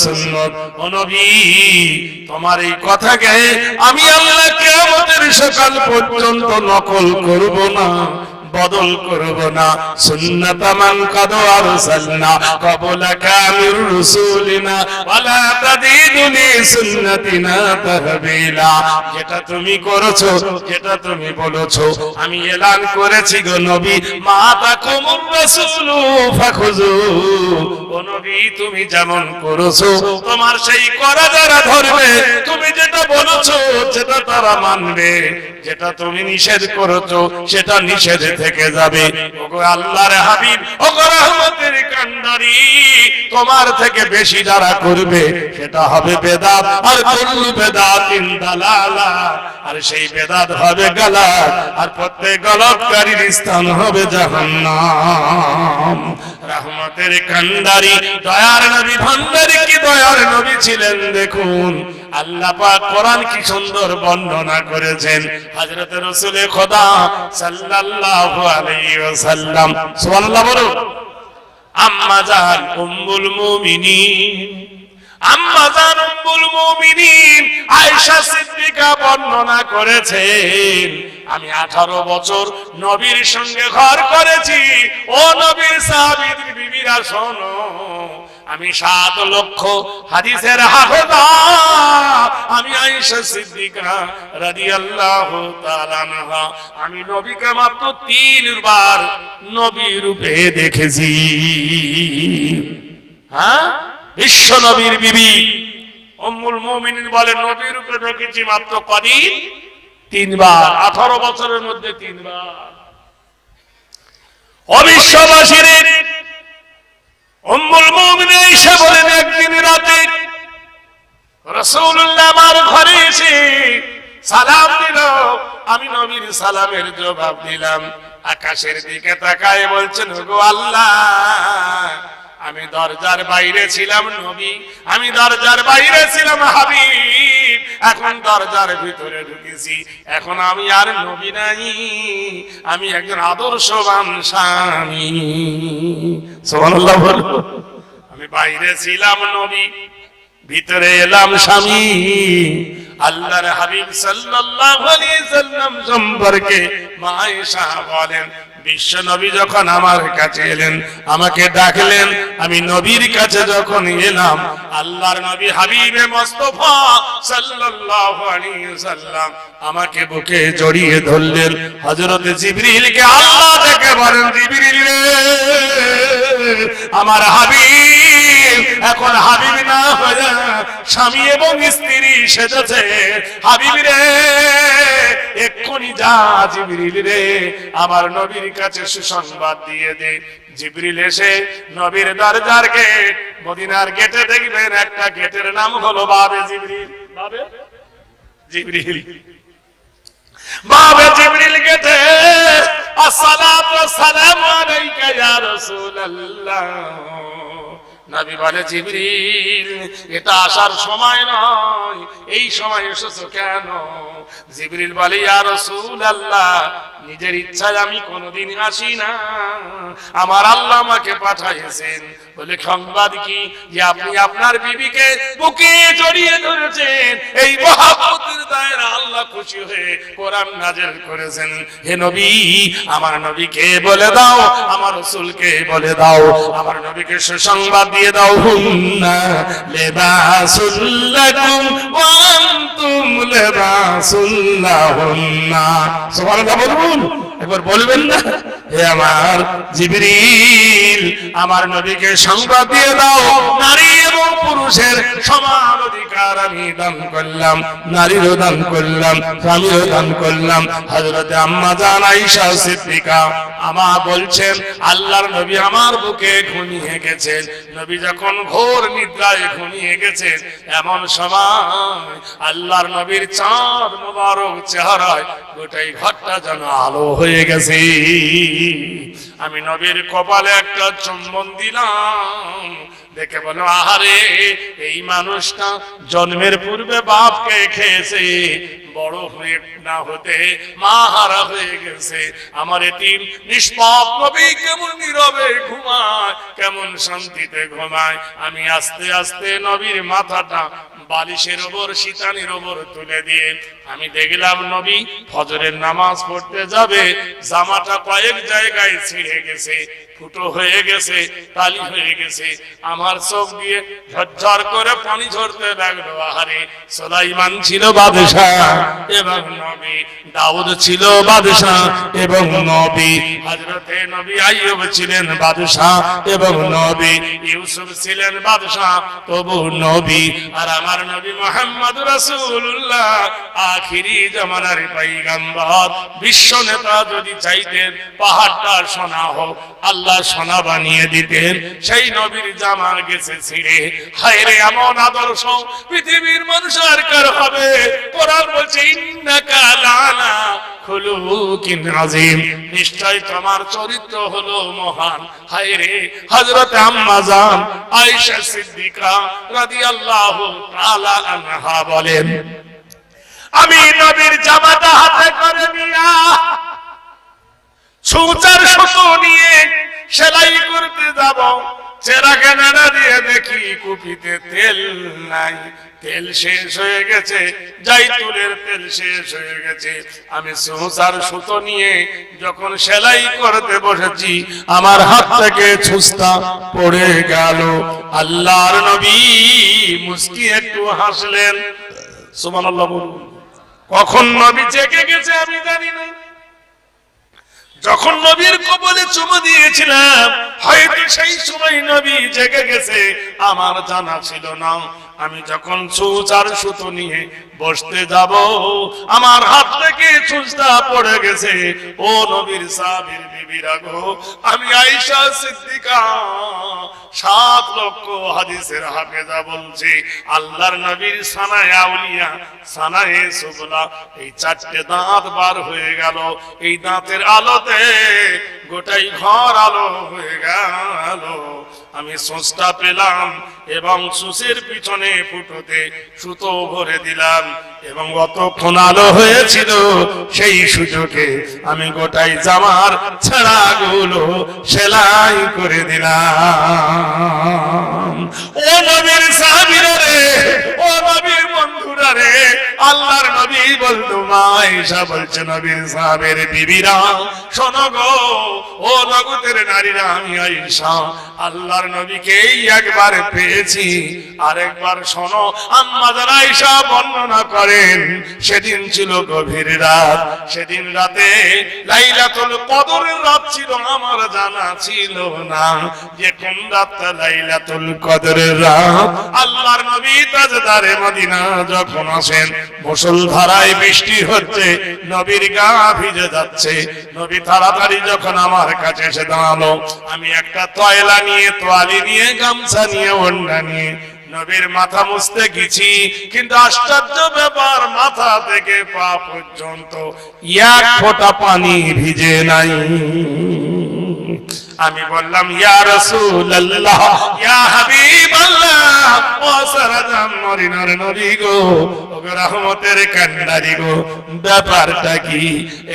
সুন্নত। ও নবী, তোমার এই কথাকে আমি আল্লাহ কিয়ামতের সকাল পর্যন্ত নকল করব না, বদল করব না। সুন্নাত মান কাদ আরসালনা ক্বাবলাকা মির রাসূলিনা ওয়ালা তাজিদুনি সুন্নাতিনা তাহবিলা। যেটা তুমি করেছো, যেটা তুমি বলেছো, আমি এলান করেছি গো নবী, মা তাকুমুর রাসূলু ফাখুযু। ও নবী, তুমি যেমন করেছো তোমার সেই করা যারা ধরবে, তুমি যেটা বলেছো যেটা তারা মানবে, যেটা তুমি নিষেধ করেছো সেটা নিষেধ থেকে যাবে। ওগো আল্লাহর হাবিব, ওগো রহমতের কান্ডারি, তোমার থেকে বেশি যারা করবে সেটা হবে বেদাত, আর কুল্লু বেদাতিন দালালা, আর সেই বেদাত হবে গলত, আর প্রত্যেক গলতকারীর স্থান হবে জাহান্নাম। রহমতের কান্ডারি, দয়ার নবী ভান্ডারী, কি দয়ার নবী ছিলেন দেখুন। আল্লাহ পাক কোরআন কি সুন্দর বর্ণনা করেছেন। হযরত রাসূল খোদা সাল্লাল্লাহু আলাইহি ওয়াসাল্লাম, সুবহানাল্লাহ বলুন, আম্মা জান উম্মুল মুমিনিন, আম্মা জান উম্মুল মুমিনিন আয়েশা সিদ্দিকা বর্ণনা করেছেন, আমি 18 বছর নবীর সঙ্গে ঘর করেছি। ও নবীর সাহাবীদের বিবিরা শোনো, আমি 7 লক্ষ হাদিসের হাফেজ, আমি আয়েশা সিদ্দিকা রাদিয়াল্লাহু তাআলা আনহা, আমি নবীকে মাত্র 3 বার নবী রূপে দেখেছি। হ্যাঁ, বিশ্ব নবীর বিবি উম্মুল মুমিনিন বলে নবী রূপে দেখেছি মাত্র কদিন? 3 বার, 18 বছরের মধ্যে 3 বার। অবিশ্ববাসীর উম্মুল মুমিনিন এসে বলেন, একদিন রাতে রাসূলুল্লাহ আমার ঘরে এসে সালাম দিল, আমি নবীর সালামের জবাব দিলাম। আকাশের দিকে তাকায় বলছেন, ওগো আল্লাহ, আমি দরজার বাইরে ছিলাম নবী, আমি দরজার বাইরে ছিলাম হাবিব, এখন দরজার ভিতরে ঢুকেছি, এখন আমি আর নবী নাই, আমি একজন আদর্শবান স্বামী। সুবহানাল্লাহ বলো। আমি বাইরে ছিলাম নবী, ভিতরে এলাম স্বামী। আল্লাহর হাবিব সাল্লাল্লাহু আলাইহি সাল্লাম সম্পর্কে মা আয়েশা বলেন, বিশ্ব নবী যখন আমার কাছে এলেন, আমাকে ডাকলেন, আমি নবীর কাছে যখন এলাম, আল্লাহর নবী হাবিবে মুস্তাফা সাল্লাল্লাহু আলাইহি সাল্লাম আমাকে বুকে জড়িয়ে ধরলেন। হযরত জিবরিলকে আল্লাহ ডেকে বলেন, জিবরিল রে, আমার হাবিব এখন হাবিব না হয়ে স্বামী এবং স্ত্রী সেজেছে, হাবিব রে এক্ষুনি যা জিবরিল রে, আমার নবীর কাছে সুসংবাদ দিয়ে দে। জিবরিল এসে নবীর দরজার গেট, মদিনার গেটে দেখবেন একটা গেটের নাম হলো বাবে জিবরিল, বাবে জিবরিল, বাবে জিবরিল গেটে আসসালাতু ওয়াসসালামু আলাইকা ইয়া রাসূলুল্লাহ। নবী বলে, জিবরিল এটা আসার সময় নয়, এই সময় এসেছো কেন? জিবরিল বলে, ইয়া রাসূলুল্লাহ, নিজের ইচ্ছায় আমি কোনোদিন আসি না, আমার আল্লাহ আমাকে পাঠাইছেন। বলে, সংবাদ কি? যে আপনি আপনার বিবিকে বুকে জড়িয়ে ধরেছেন, এই মহব্বতের দায়রা আল্লাহ খুশি হয়ে কোরআন নাযিল করেছেন। হে নবী, আমার নবীকে বলে দাও, আমার রাসূলকে বলে দাও, আমার নবীকে সুসংবাদ দিয়ে দাও, হুন্না লিবাসুল লাকুম ওয়া আনতুম লিবাসুল লাহুন্না। সুবহানাল্লাহ বলুন, একবার বলবেন না? হে আমার জিবরিল, আমার নবীকে সংবাদ দিয়ে দাও, নারী এবং পুরুষের সমান অধিকার আমি দান করলাম, নারীরও দান করলাম, স্বামীরও দান করলাম। হযরত আম্মা জান আয়েশা সিদ্দিকা আমা বলছেন, আল্লাহর নবী আমার বুকে ঘুমিয়ে গেছেন। নবী যখন ঘোর নিদ্রায় ঘুমিয়ে গেছেন, এমন সময় আল্লাহর নবীর চাঁদ মোবারক চেহারায় গোটাই ঘরটা যেন আলো হয়ে গেছে। আমি নবীর কপালে একটা চুম্বন দিলাম, দেখে বলো, আহারে, এই মানুষটা জন্মের পূর্বে বাপকে খেয়েছে, বড় হয়ে না হতে মা হারা হয়ে গেছে। আমার এতিম নিষ্পাপ নবী কেমন নীরবে ঘুমায়, কেমন শান্তিতে ঘুমায়। আমি আস্তে আস্তে নবীর মাথাটা বালিশের ওপর শীতানির ওপর তুলে দিয়ে আমি দেখলাম নবী ফজরের নামাজ পড়তে যাবে, জামাটা কয়েক জায়গায় ছিঁড়ে গেছে, ফুটো হয়ে গেছে, তালি হয়ে গেছে। আমার চোখ দিয়ে ঝরঝর করে পানি ঝরতে লাগলো। আহারে, সুলাইমান ছিল বাদশাহ এবং নবী, দাউদ ছিল বাদশাহ এবং নবী, হযরতে নবী আইয়ুব ছিলেন বাদশাহ এবং নবী, ইউসুফ ছিলেন বাদশাহ তবু নবী। আর আমার নবী মুহাম্মদ রাসূলুল্লাহ আখিরি জামানার পয়গম্বর, বিশ্ব নেতা যদি চাইতেন পাহাড়টা সোনা হোক, আল্লাহ সোনা বানিয়ে দিতেন। সেই নবীর জামা গেছে ছিঁড়ে। হায় রে, এমন আদর্শ পৃথিবীর মানুষ আর কার হবে? কোরআন বলছে ইন্নাকা লাআলা খুলুকিন আযীম, নিশ্চয় তোমার চরিত্র হলো মহান। হায় রে, হযরত আম্মা জান আয়েশা সিদ্দিকা রাদিয়াল্লাহু তাআলা আনহা বলেন, আমি নবীর জামাটা হাতে করে নিয়া সূচার সুতো নিয়ে সেলাই করতে যাব, চেরাগে নাড়া দিয়ে দেখি কুপিতে তেল নাই, তেল শেষ হয়ে গেছে, জাইতুনের তেল শেষ হয়ে গেছে। আমি সূচার সুতো নিয়ে যখন সেলাই করতে বসেছি, আমার হাত থেকে ছুঁচটা পড়ে গেল। আল্লাহর নবী মুস্কি একটু হাসলেন। সুবহানাল্লাহ বলুন। কখন নবী জেগে গেছে আমি জানি না। যখন নবীর কবলে চুমু দিয়েছিলাম, হয়তো সেই সময় নবী জেগে গেছে, আমার জানা ছিল না। আমি যখন সূচার সুতো নিয়ে বসতে যাব, আমার হাত থেকে ছুঁচটা পড়ে গেছে। ও নবীর সাহাবীর বিবিরা গো, আমি আয়েশা সিদ্দিকা 7 লক্ষ হাদিসের হাফেজা বলছি, আল্লাহর নবীর সানায়ে আউলিয়া, সানায়ে সুবলা, এই 4টে দাঁত বার হয়ে গেল। এই দাঁতের আলোতে গোটাই ঘর আলো হয়ে গেল। আমি সুঁচটা পেলাম এবং সুঁচের পিছনে ফুটোতে সুতো ভরে দিলাম এবং অতক্ষণ আলো হয়েছিল, সেই সুযোগে আমি গোটাই জামার ছেঁড়াগুলো সেলাই করে দিলাম। ও নবীর সাহাবীরা রে, ও নবীর বন্ধুরা রে, আল্লাহর নবী বলতো, মা আয়েশা বলছে, নবীর সাহাবের বিবিরা শোনো গো, ও জগতের নারীরা, আমি আয়েশা আল্লাহর নবীকে একবার পেয়েছি, আরেকবার শোনো। আম্মা জান আয়েশা বর্ণনা করেন, সেদিন ছিল গভীর রাত, সেদিন রাতে লাইলাতুল কদরের রাত ছিল, আমার জানা ছিল না যে কোন রাতটা লাইলাতুল কদরের রাত। আল্লাহর নবী তাজদারে মদিনা যখন আসেন, মুষলধারায় বৃষ্টি হচ্ছে, নবীর গা ভিজে যাচ্ছে। নবী তাড়াতাড়ি যখন আমার কাছে এসে দাঁড়ালো, আমি একটা তয়লা নিয়ে, তোয়ালি নিয়ে, গামছা নিয়ে, ওড়না নিয়ে নবীর মাথা মুছতে গেছি, কিন্তু আশ্চর্য ব্যাপার, মাথা থেকে পা পর্যন্ত এক ফোঁটা পানি ভিজে নাই। আমি বললাম, ইয়া রাসূলুল্লাহ, ইয়া হাবিবাল্লাহ, ও সারাজাম মদিনার নবী গো, ও রহমতের কান্ডারি গো, ব্যাপারটা কি?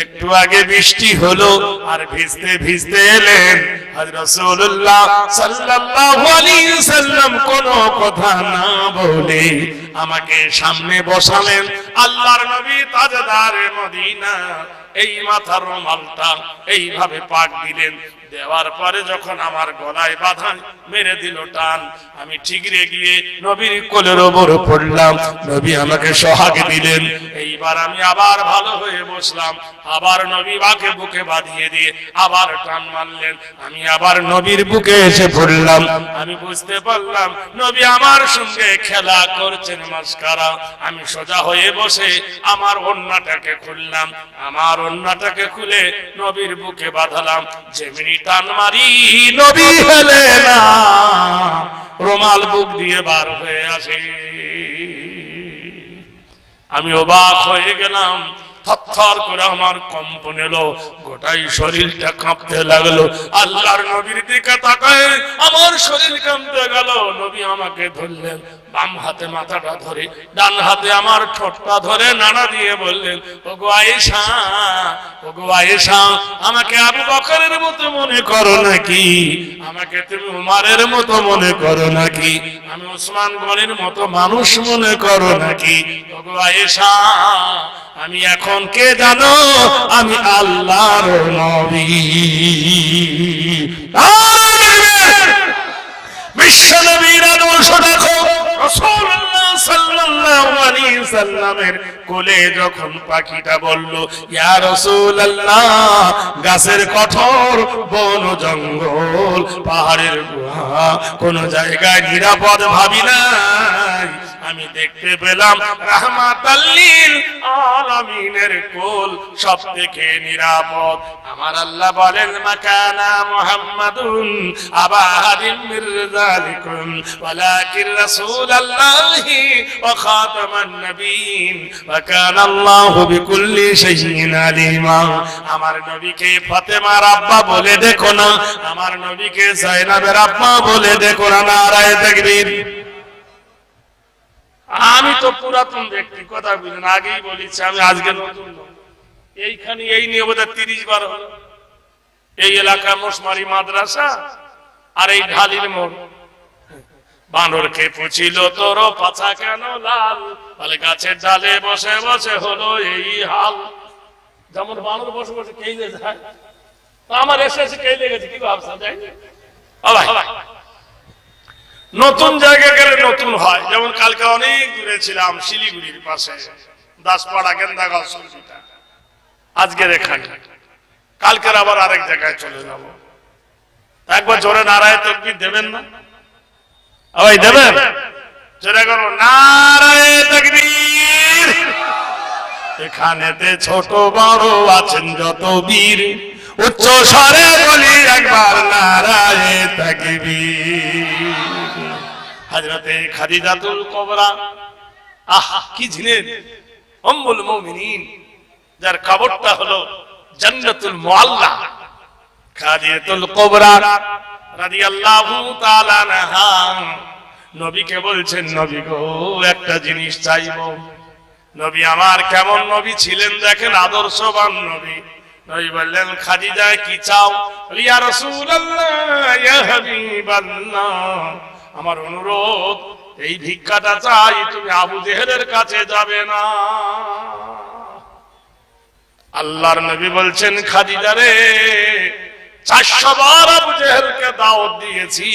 একটু আগে বৃষ্টি হলো আর ভিজতে ভিজতে এলেন। হযরত রাসূলুল্লাহ সাল্লাল্লাহু আলাইহি ওয়াসাল্লাম কোনো কথা না বলে আমাকে সামনে বসালেন। আল্লাহর নবী তাজদারে মদিনা এই মাথার রুমালটা এইভাবে পাক দিলেন। দেওয়ার পরে যখন আমার গলায় বাঁধা মেরে দিল টান, আমি ঠিকরে গিয়ে নবীর কোলের ওপর পড়লাম। নবী আমাকে সোহাগ দিলেন। এইবার আমি আবার ভালো হয়ে বসলাম। আবার নবী আমাকে বুকে বাঁধিয়ে দিয়ে আবার টান মারলেন। আমি আবার নবীর বুকে এসে পড়লাম। আমি বুঝতে পারলাম নবী আমার সঙ্গে খেলা করছেন, মাস্কারা। আমি সোজা হয়ে বসে আমার ওড়নাটাকে খুললাম। আমার ওড়নাটাকে খুলে নবীর বুকে বাঁধালাম। যেমনি টান মারি, নবী হেলে না, রুমাল বুক দিয়ে বার হয়ে আসে। আমি অবাক হয়ে গেলাম। থরথর করে আমার কম্পন এলো, গোটাই শরীরটা কাঁপতে লাগলো। আল্লাহর নবীর দিকে তাকায় আমার শরীর কাঁপতে গেল। নবী আমাকে ধরলেন, বাম হাতে মাথাটা ধরে, ডান হাতে আমার ঠোঁটটা ধরে নাড়া দিয়ে বললেন, ওগো আয়েশা, ওগো আয়েশা, আমাকে আবু বকরের মতো মনে করো নাকি? আমাকে তুমি উমারের মতো মনে করো নাকি? আমি ওসমান গনির মতো মানুষ মনে করো নাকি? ওগো আয়েশা, আমি এখন কে জানো? আমি আল্লাহর নবী। বিশ্ব নবীর আদর্শ দেখো। রাসূলুল্লাহ সাল্লাল্লাহু আলাইহি সাল্লামের কোলে যখন পাখিটা বলল, ইয়া রাসূলুল্লাহ, গাছের কঠোর, বন জঙ্গল, পাহাড়ের গুহা, কোন জায়গায় নিরাপদ ভাবি নাই, আমি দেখতে পেলাম রাহমাতাল লিল আলামিনের কোল সবথেকে নিরাপদ। আমার আল্লাহ বলেন, মাকানা মুহাম্মাদুন আবা আহাদিন মির যালিকুম ওয়ালাকিন রাসূলুল্লাহি ওয়া খাতামান নবিয়্যিন ওয়া কানা আল্লাহু বিকুল্লি শাইইন আলিমা। আমার নবীকে ফাতেমার আব্বা বলে দেখো না, আমার নবীকে যায়েনাবের আব্বা বলে দেখো না। নারায়ে তাকবীর। আমি তো পুরাতন ব্যক্তি, কথা বুঝলেন, আগেই বলেছি আমি, আজকে নতুন। এইখানে এই নিয়ে বোধ 30 বার হলো। এই এলাকা মোশমারি মাদ্রাসা আর এই ঢালির মোড়। বানরকে পুছিল তোর পাছা কেন লাল, বলে গাছের ডালে বসে বসে হলো এই হাল। যেমন বানর বসে বসে কেইলে যায়, আমার এসে কেইলে গেছে, কি ভাবছা যাই? নতুন জায়গায় গেলে নতুন হয়। যেমন কালকে অনেক দূরে ছিলাম, শিলিগুড়ির পাশে দাসপাড়া গেন্দাগাঁও সরজিটা, আজকের এখানে, কালকের আবার আরেক জায়গায় চলে যাব। একবার জোরে নারায়ে তাকবীর দেবেন না? ওই দেবেন, জোরে করো নারায়ে তাকবীর। এখানেতে ছোট বড় আছেন যত বীর, উচ্চ স্বরে বলি একবার নারায়ে তাকবীর। হযরতে খাদিজাতুল কুবরা, আহ কি ছিলেন, উম্মুল মুমিনিন, যার কবরটা হলো জান্নাতুল মুআল্লা। খাদিজাতুল কুবরা রাদিয়াল্লাহু তাআলা আনহা নবীকে বলছেন, নবী গো, একটা জিনিস চাইবো। নবী আমার কেমন নবী ছিলেন দেখেন, আদর্শবান নবী। নবী বললেন, খাদিজা কি চাও? ইয়া রাসূলুল্লাহ, ইয়া হাবিবাল্লাহ, আমার অনুরোধ, এই ভিক্ষাটা চাই, তুমি আবু জেহেলের কাছে যাবে না। আল্লাহর নবী বলছেন, খাদিজা রে, 400 বার আবু জেহেলকে দাওয়াত দিয়েছি।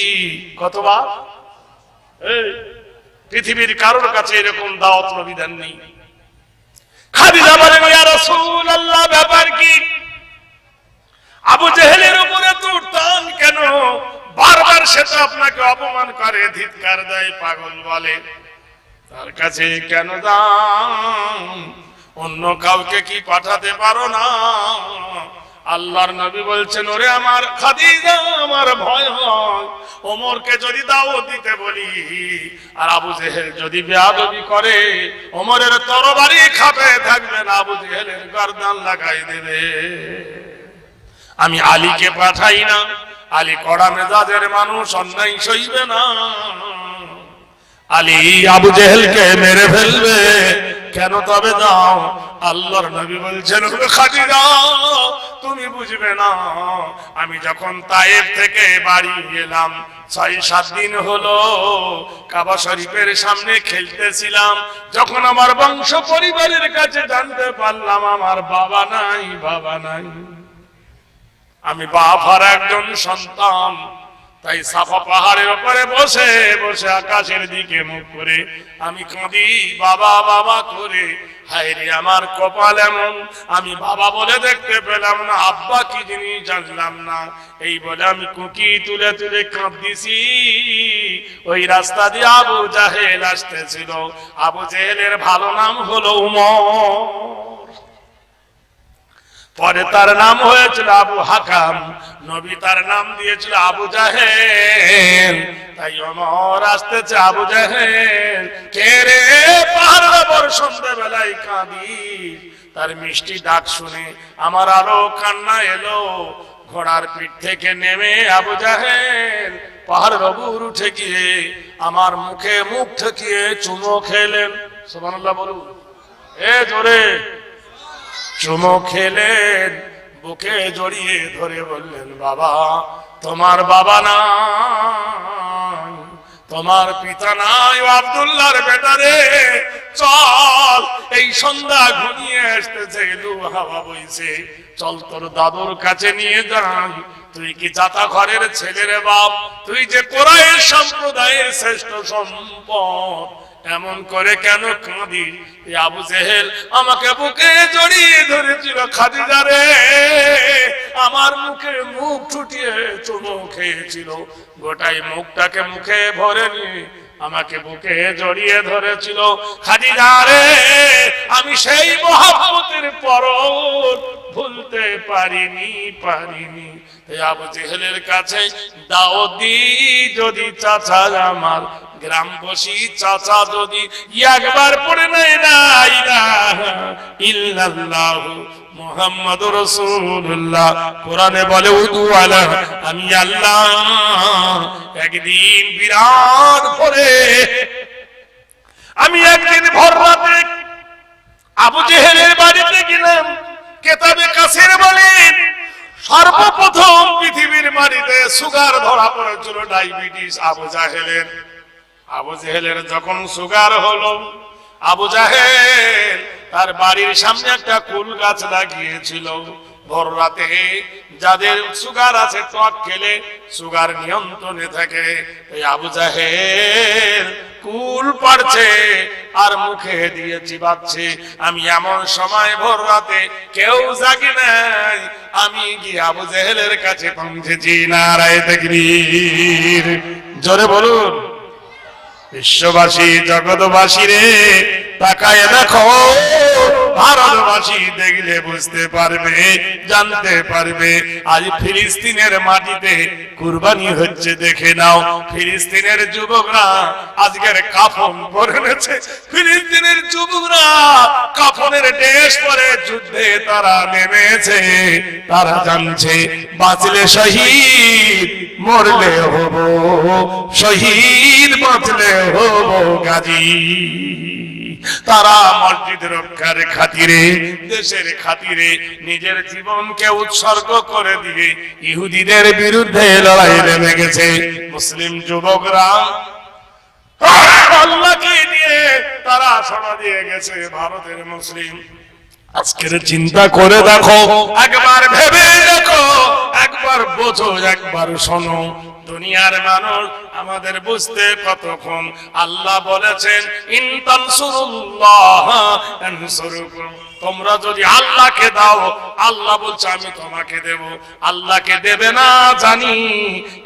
কতবার? পৃথিবীর কারোর কাছে এরকম দাওয়াত নবী দেননি। খাদিজা বলেন, ইয়া রাসূলুল্লাহ, ব্যাপার কি? আবু জেহেলের উপরে তো টান কেন? বারবার সে তো আপনাকে অপমান করে, ধিক্কার দেয়, পাগল বলে, তার কাছে কেন যান? অন্য কাউকে কি পাঠাতে পারো না? আল্লাহর নবী বলছেন, ওরে আমার খাদিজা, আমার ভয় হয় ওমরকে যদি দাওয়াত দিতে বলি আর আবু জেহেল যদি বেয়াদবি করে, ওমরের তরবারি খাপে থাকবে না, আবু জেহেলের গর্দান লাগাই দেবে। আমি আলীকে পাঠাই না, আলী কড়া মেজাজের মানুষ, অন্যায় সইবে না, আলী আবু জেহেলকে মেরে ফেলবে। কেন তবে যাও? আল্লাহর নবী বলছেন, খাদিজা তুমি বুঝবে না, আমি যখন তায়েফ থেকে বাড়ি গেলাম, 6-7 দিন হলো, কাবা শরীফের সামনে খেলতেছিলাম, যখন আমার বংশ পরিবারের কাছে জানতে পারলাম আমার বাবা নাই, বাবা নাই, আমি বাবার একজন সন্তান, তাই সাফা পাহাড়ের উপরে বসে বসে আকাশের দিকে মুখ করে আমি কাঁদি, বাবা বাবা করে। হায় রে আমার কপাল এমন, আমি বাবা বলে দেখতে পেলাম না, আব্বা কি জিনিস জানলাম না। এই বলে আমি কুকি তুলে তুলে কাঁদতেছি। ওই রাস্তা দিয়ে আবু জাহেল আসতেছিল। আবু জেহেলের ভালো নাম হলো উমর, পরে তার নাম হয়েছিল আবু হাকাম, নবী তার নাম দিয়েছিল আবু জাহেল। তাই ওমর আসতেছে, আবু জাহেল কে রে, পাহাড়ের উপর সন্ধ্যাবেলায় কাঁদি, তার মিষ্টি ডাক শুনে আমার আরো কান্না এলো। ঘোড়ার পিঠ থেকে নেমে আবু জাহেল পাহাড়ের উপর উঠে গিয়ে আমার মুখে মুখ ঠেকিয়ে চুমো খেলেন। সুবহানাল্লাহ বলুন, এ জোরে। চুমো খেলেন, বুকে জড়িয়ে ধরে বললেন, বাবা তোমার বাবা নাই, তোমার পিতা নাই, আব্দুল্লাহর বেটা রে, চল এই সন্ধ্যা ঘনিয়ে আসতেছে, লু হাওয়া বইছে, চল তোর দাদুর কাছে নিয়ে যাই। তুই কি জাতা ঘরের ছেলের বাপ, তুই যে কুরাইশ সম্প্রদায়ের শ্রেষ্ঠ সম্পদ, এমন করে কেন কাঁদিস? আবু জেহেল আমাকে বুকে জড়িয়ে ধরেছিল, খাদিজা রে আমার মুখে মুখ ছুটিয়ে চুমো খেয়েছিল, গোটাই মুখটাকে মুখে ভরে নিয়ে আমাকে বুকে জড়িয়ে ধরেছিল। খাদিজা রে আমি সেই মহব্বতের পরশ ভুলতে পারিনি। আবু জেহেলের কাছে দাও দি, যদি চাচা আমার গ্রামবাসী চাচা যদি একবার পড়ে নেয় না ইলাহা ইল্লাল্লাহ মুহাম্মাদুর রাসূলুল্লাহ, কোরআনে বলে উদু আলা, আমি আল্লাহ একদিন বিরাট করে, আমি একদিন ভোর রাতে আবু জেহেলের বাড়িতে গেলাম। কেতাবে কাসির বলেন সর্বপ্রথম পৃথিবীর মাটিতে সুগার ধরা পড়েছিল, ডায়াবেটিস আবু জেহেলের যখন সুগার হলো, আবু জেহেল তার বাড়ির সামনে একটা কুল গাছ লাগিয়েছিল। ভোর রাতে যাদের সুগার আছে, টক খেলে সুগার নিয়ন্ত্রণে থাকে, এই আবু জেহেল কুল পাড়ছে আর মুখে দিয়ে চিবাচ্ছে। আমি এমন সময় ভোর রাতে কেউ জাগি নাই, আমি গিয়ে আবু জেহেলের কাছে পৌঁছেছি। নারায়ে তাকবীর, জোরে বলুন। বিশ্ববাসী, জগৎবাসী রে তাকায় দেখো, ভারতবাসী দেখলে বুঝতে পারবে, জানতে পারবে আজ ফিলিস্তিনের মাটিতে কুরবানি হচ্ছে। দেখে নাও, ফিলিস্তিনের যুবকরা আজকের কাফন পরে নেছে, ফিলিস্তিনের যুবকরা কাফনের ড্রেস পরে যুদ্ধে তারা নেমেছে। তারা জানছে বাঁচলে শহীদ, মরলে হব শহীদ, বাঁচলে হব গাজী। তারা মসজিদ রক্ষার খাতিরে, দেশের খাতিরে নিজের জীবনকে উৎসর্গ করে দিয়ে ইহুদিদের বিরুদ্ধে লড়াই নেমে গেছে। মুসলিম যুবকরা আল্লাহকে নিয়ে তারা শোনা দিয়ে গেছে। ভারতের মুসলিম আজকের চিন্তা করে দেখো, একবার ভেবে দেখো, একবার বোঝো, একবার শোনো। দুনিয়ার মানুষ আমাদের বুঝতে কতক্ষণ। আল্লাহ বলেছেন ইন তানসুরুল্লাহ ইয়ানসুরুকুম, তোমরা যদি আল্লাহকে দাও, আল্লাহ বলছে আমি তোমাকে দেব। আল্লাহকে দেবে না জানি,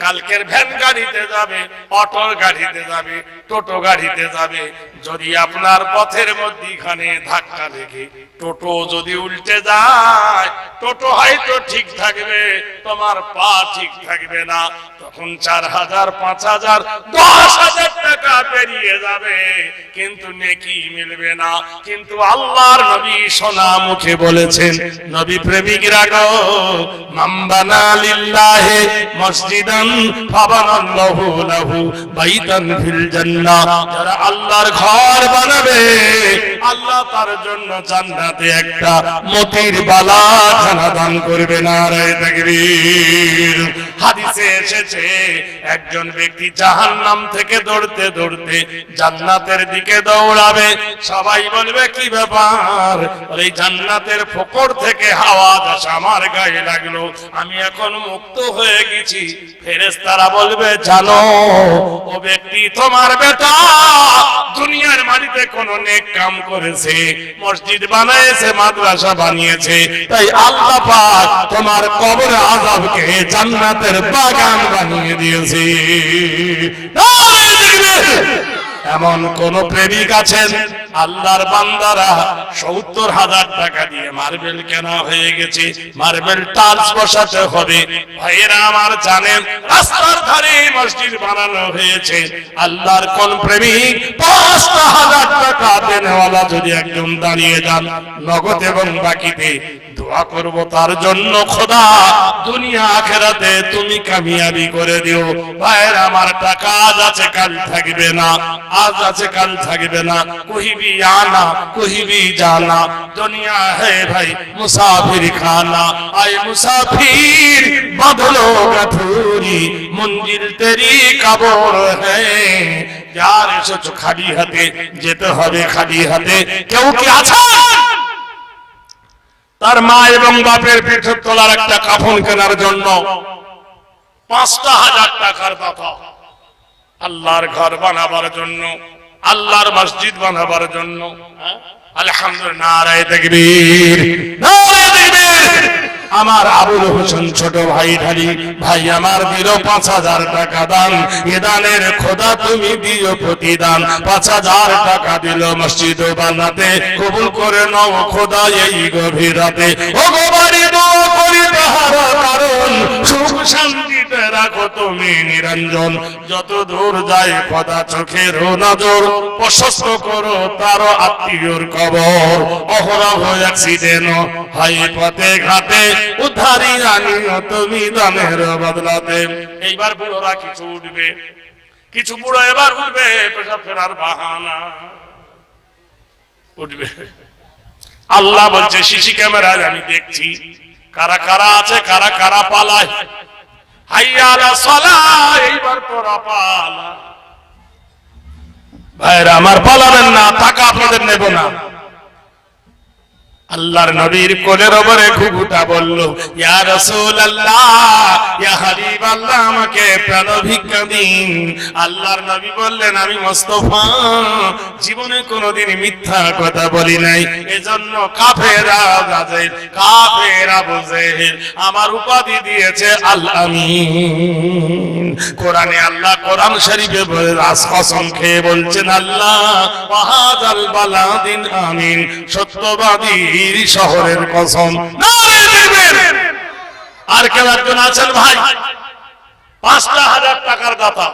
কালকের ভ্যান গাড়িতে যাবে, অটো গাড়িতে যাবে, টোটো গাড়িতে যাবে, যদি আপনার পথের মধ্যখানে ধাক্কা লেগে টোটো যদি উল্টে যায়, টোটো হয়তো ঠিক থাকবে, তোমার পা ঠিক থাকবে না, তখন 4000, 5000, 10,000 টাকা পেরিয়ে যাবে, কিন্তু নেকি মিলবে না। কিন্তু আল্লাহর নবী সোনা মুখে বলেছেন, নবী প্রেমিকরা গো, মান বানা লিল্লাহি মসজিদান ফাবানাল্লাহু লাহু বাইতান ফিল জান্নাহ, যারা আল্লাহর ঘর বানাবে, আল্লাহ তার জন্য জান্নাতে একটা মতির বালাখানা দান করবে। নারায়ে তাকবীর। হাদিসে এসেছে একজন ব্যক্তি জাহান্নাম থেকে দৌড়তে দৌড়তে জান্নাতের দিকে দৌড়াবে। সবাই বলবে কি ব্যাপার? এই জান্নাতের ফোকর থেকে আওয়াজ আসে, আমার গায়ে লাগলো, আমি এখন মুক্ত হয়ে গেছি। ফেরেশতারা বলবে জানো ও ব্যক্তি তোমার বেটা দুনিয়ার মাটিতে কোন নেক কাম করেছে, মসজিদ বানিয়েছে, মাদ্রাসা বানিয়েছে, তাই আল্লাহ পাক তোমার কবর আযাবকে জান্নাতের বাগান বানিয়ে দিয়েছে। এমন কোন প্রেমিক আছেন আল্লাহর বান্দারা 70,000 টাকা দিয়ে মার্বেল কেনা হয়ে গেছে, মার্বেল টাইলস বসাতে হবে। ভাইয়েরা আমার জানেন, রাস্তার ধারে মসজিদ বানানো হয়েছে, আল্লাহর কোন প্রেমিক 50,000 টাকা দেনেওয়ালা যদি একজন দাঁড়িয়ে যান নগদ এবং বাকিতে, দোয়া করব তার জন্য খোদা দুনিয়া আখেরাতে তুমি কামিয়াবি করে দিও। ভাইয়ের আমার, টাকা আজ আছে কাল থাকবে না, আজ আছে কাল থাকবে না। কহিবি আনা কহিবি জানা, দুনিয়া है भाई मुसाफिर खाना। आए मुसाफिर बदलो गठूरी, मंजिल तेरी कब्र है। यार এসেছো খালি হাতে, যেতে হবে খালি হাতে। কেউ কি আছে তার মা এবং বাপের পিঠে তোলার একটা কাফন কেনার জন্য ৫,০০০ টাকার দাতা, আল্লাহর ঘর বানাবার জন্য, আল্লাহর মসজিদ বানাবার জন্য? আলহামদুলিল্লাহ, নারায়ে তাকবীর, নারায়ে তাকবীর। আমার আবুল হোসেন ছোট ভাই ঢালি ভাই আমার দিল ৫,০০০ টাকা দান। এ দানের খোদা তুমি দিও প্রতিদান। ৫,০০০ টাকা দিল মসজিদ বানাতে, কবুল করে নাও খোদা এই গভীর রাতে। ও গো বাড়ি দোয়া করি তাহার কারণ, সুখ শান্তিতে রাখো তুমি নিরঞ্জন। যত দূর যায় খোদা চোখের নজর, প্রশস্ত করো তার আত্মীয়র কবর। অহরহ অ্যাক্সিডেন্ট হয় পথে ঘাটে, উদ্ধারি আনিও তুমি দানের বদলাতে। এইবার বুড়োরা কিছু উঠবে, কিছু বুড়ো এবার উঠবে পেশাব ফেরার বাহানা উঠবে। আল্লাহ বলছে সিসি ক্যামেরায় আমি দেখছি কারা কারা আছে, কারা কারা পালায়। হাইয়া আলা সালাহ, এইবার তোরা পালা। ভাইরা আমার, পালাবেন না, টাকা আপনাদের নেব না। আল্লাহর নবীর কোলের উপরে ঘুঘুটা বলল, ইয়া রাসূলুল্লাহ, ইয়া হাবিবাল্লাহ, আমাকে প্রাণ ভিক্ষা দিন। আল্লাহর নবী বললেন, আমি মুস্তাফা জীবনে কোনোদিন মিথ্যা কথা বলি নাই, এজন্য কাফেরা জাহেল, কাফেরা বুঝেল আমার উপাধি দিয়েছে আল আমিন। কোরআনে আল্লাহ কোরআন শরীফে বলে কসম খেয়ে বলছেন, আল্লাহ ওয়াহাদাল বালাদিন আমিন, সত্যবাদী শহরের কসম। আর কেউ একজন আছেন ভাই ৫,০০০ টাকার দাতা,